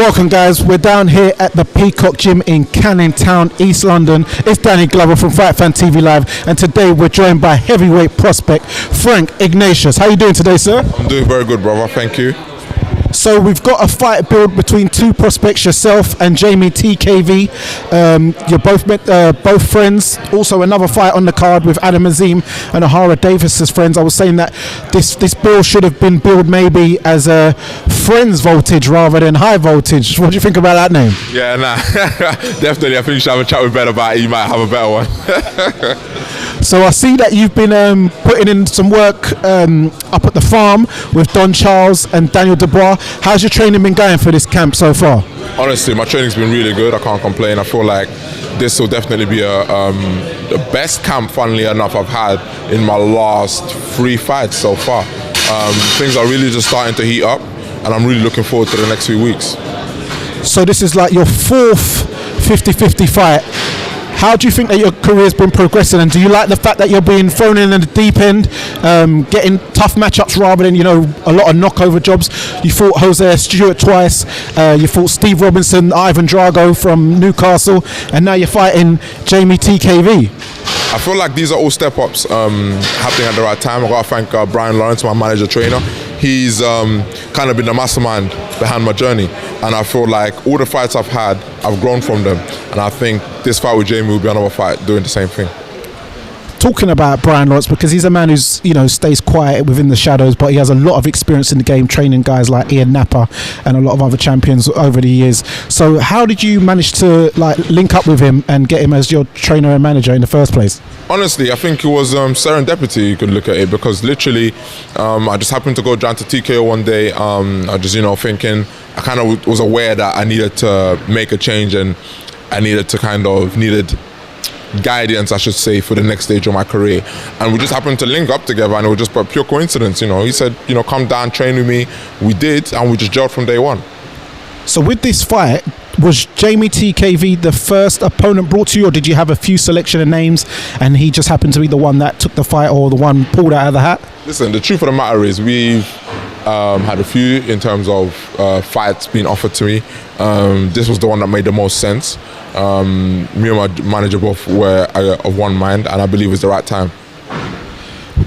Welcome guys, we're down here at the Peacock Gym in Canning Town, East London. It's Danny Glover from Fight Fan TV Live, and today we're joined by heavyweight prospect Frank Ignatius. How are you doing today, sir? I'm doing very good, brother, thank you. So we've got a fight build between two prospects, yourself and Jamie TKV. You're both friends. Also another fight on the card with Adam Azim and Ahara Davis as friends. I was saying that this build should have been billed maybe as a friends voltage rather than high voltage. What do you think about that name? Yeah, nah, definitely. I think you should have a chat with Ben about it. You might have a better one. So I see that you've been putting in some work up at the farm with Don Charles and Daniel Dubois. How's your training been going for this camp so far? Honestly, my training's been really good. I can't complain. I feel like this will definitely be the best camp, funnily enough, I've had in my last 3 fights so far. Things are really just starting to heat up, and I'm really looking forward to the next few weeks. So this is like your 4th 50-50 fight. How do you think that your career's been progressing, and do you like the fact that you're being thrown in the deep end, getting tough matchups rather than, a lot of knockover jobs? You fought Jose Stewart twice, you fought Steve Robinson, Ivan Drago from Newcastle, and now you're fighting Jamie TKV. I feel like these are all step-ups happening at the right time. I've got to thank Brian Lawrence, my manager trainer. He's kind of been the mastermind behind my journey, and I feel like all the fights I've had, I've grown from them, and I think this fight with Jamie will be another fight doing the same thing. Talking about Brian Lawrence, because he's a man who's stays quiet within the shadows, but he has a lot of experience in the game, training guys like Ian Napa and a lot of other champions over the years. So how did you manage to link up with him and get him as your trainer and manager in the first place? Honestly, I think it was serendipity, you could look at it, because literally I just happened to go down to TKO one day. I just thinking, I kind of was aware that I needed to make a change, and I needed guidance, I should say, for the next stage of my career. And we just happened to link up together, and it was just a pure coincidence. He said, come down, train with me. We did, and we just gelled from day one. So with this fight, was Jamie TKV the first opponent brought to you, or did you have a few selection of names and he just happened to be the one that took the fight, or the one pulled out of the hat? Listen, the truth of the matter is we've had a few in terms of fights being offered to me. This was the one that made the most sense. Me and my manager both were of one mind, and I believe it was the right time.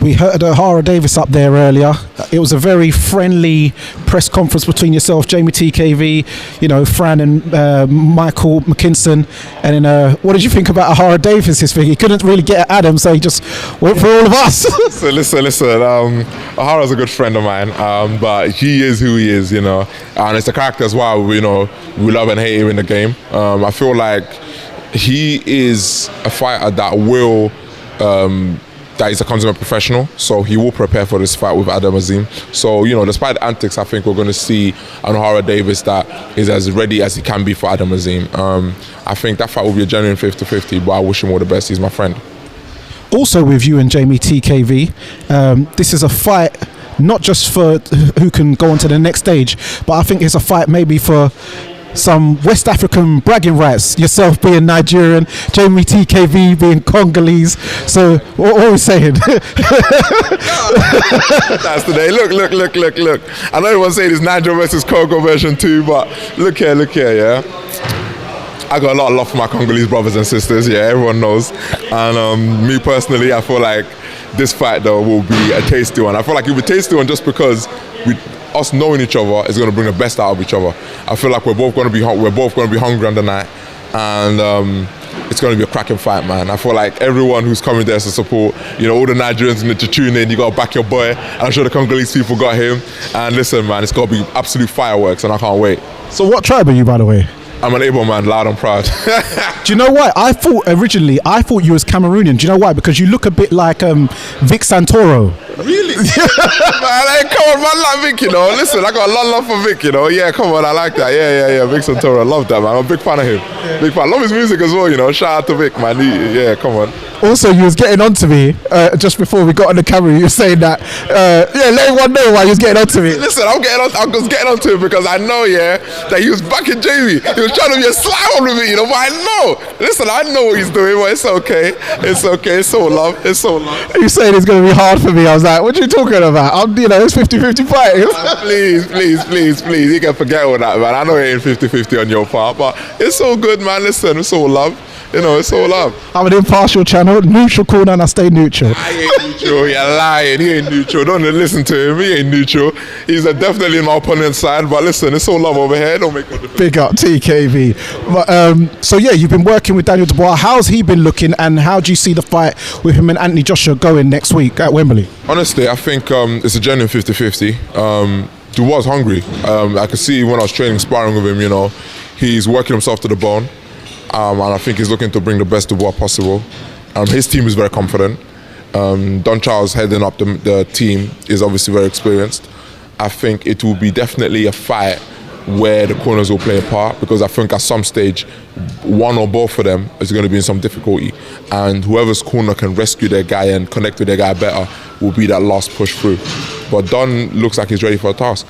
We heard Ahara Davis up there earlier. It was a very friendly press conference between yourself, Jamie TKV, Fran and Michael McKinson. And then, what did you think about Ahara Davis? He couldn't really get at Adam, so he just went for all of us. So listen. Ahara's a good friend of mine, but he is who he is, and it's a character as well. We love and hate him in the game. I feel like he is a fighter that will. That he's a consummate professional, so he will prepare for this fight with Adam Azim. So, despite the antics, I think we're going to see an Ahara Davis that is as ready as he can be for Adam Azim. I think that fight will be a genuine 50-50, but I wish him all the best. He's my friend. Also with you and Jamie TKV, this is a fight not just for who can go on to the next stage, but I think it's a fight maybe for some West African bragging rights, yourself being Nigerian, Jamie TKV being Congolese. So what are we saying? That's today. Look. I know everyone's saying it's Nigeria versus Congo version 2, but look here, yeah. I got a lot of love for my Congolese brothers and sisters, yeah, everyone knows. And me personally, I feel like this fight though will be a tasty one. I feel like it'll be a tasty one just because us knowing each other is going to bring the best out of each other. I feel like we're both going to be hungry on the night, and it's going to be a cracking fight, man. I feel like everyone who's coming there to support, all the Nigerians need to tune in. You got to back your boy. I'm sure the Congolese people got him. And listen, man, it's going to be absolute fireworks, and I can't wait. So what tribe are you, by the way? I'm an Igbo man, loud and proud. Do you know why? I thought you was Cameroonian. Do you know why? Because you look a bit like Vic Santoro. Really? Man, come on, man, I like Vic, Listen, I got a lot of love for Vic, Yeah, come on, I like that. Yeah. Vic Santoro, I love that, man. I'm a big fan of him. Yeah. Big fan. I love his music as well, Shout out to Vic, man. Yeah, come on. Also, you was getting onto me just before we got on the camera. You were saying that, let everyone know why you was getting onto me. Listen, I was getting onto it because I know, that he was back in Jamie. He was trying to be a sly one with me, but I know. Listen, I know what he's doing, but it's okay. It's okay. It's all love. It's all love. You saying it's going to be hard for me? I was like, what are you talking about? It's 50-50 fight. Please. You can forget all that, man. I know it ain't 50-50 on your part, but it's all good, man. Listen, it's all love. It's all love. I'm an impartial channel, neutral corner, and I stay neutral. I ain't neutral. You're lying. He ain't neutral. Don't listen to him. He ain't neutral. He's definitely in my opponent's side. But listen, it's all love over here. Don't make a difference. Big up TKV. But so you've been working with Daniel Dubois. How's he been looking, and how do you see the fight with him and Anthony Joshua going next week at Wembley? Honestly, I think it's a genuine 50-50. Dubois is hungry. I could see when I was training, sparring with him. He's working himself to the bone. And I think he's looking to bring the best Dubois possible. His team is very confident. Don Charles heading up the team is obviously very experienced. I think it will be definitely a fight where the corners will play a part, because I think at some stage one or both of them is going to be in some difficulty, and whoever's corner can rescue their guy and connect with their guy better will be that last push through. But Don looks like he's ready for a task.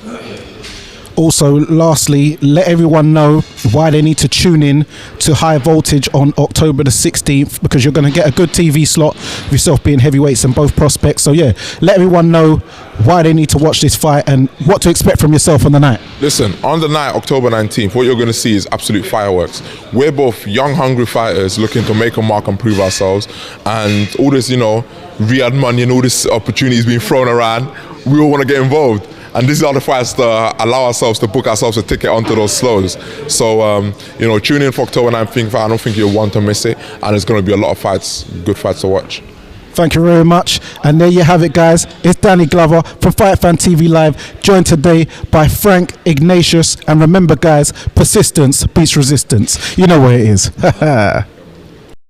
Also, lastly, let everyone know why they need to tune in to High Voltage on October the 16th, because you're going to get a good TV slot with yourself being heavyweights and both prospects. So let everyone know why they need to watch this fight and what to expect from yourself on the night. Listen, on the night, October 19th, what you're going to see is absolute fireworks. We're both young, hungry fighters looking to make a mark and prove ourselves. And all this, Riyadh money and all this opportunities being thrown around, we all want to get involved. And these are the fights to allow ourselves to book ourselves a ticket onto those slows. So, tune in for October 9th. I don't think you'll want to miss it. And it's going to be a lot of fights, good fights to watch. Thank you very much. And there you have it, guys. It's Danny Glover from Fight Fan TV Live, joined today by Frank Ignatius. And remember, guys, persistence beats resistance. You know what it is.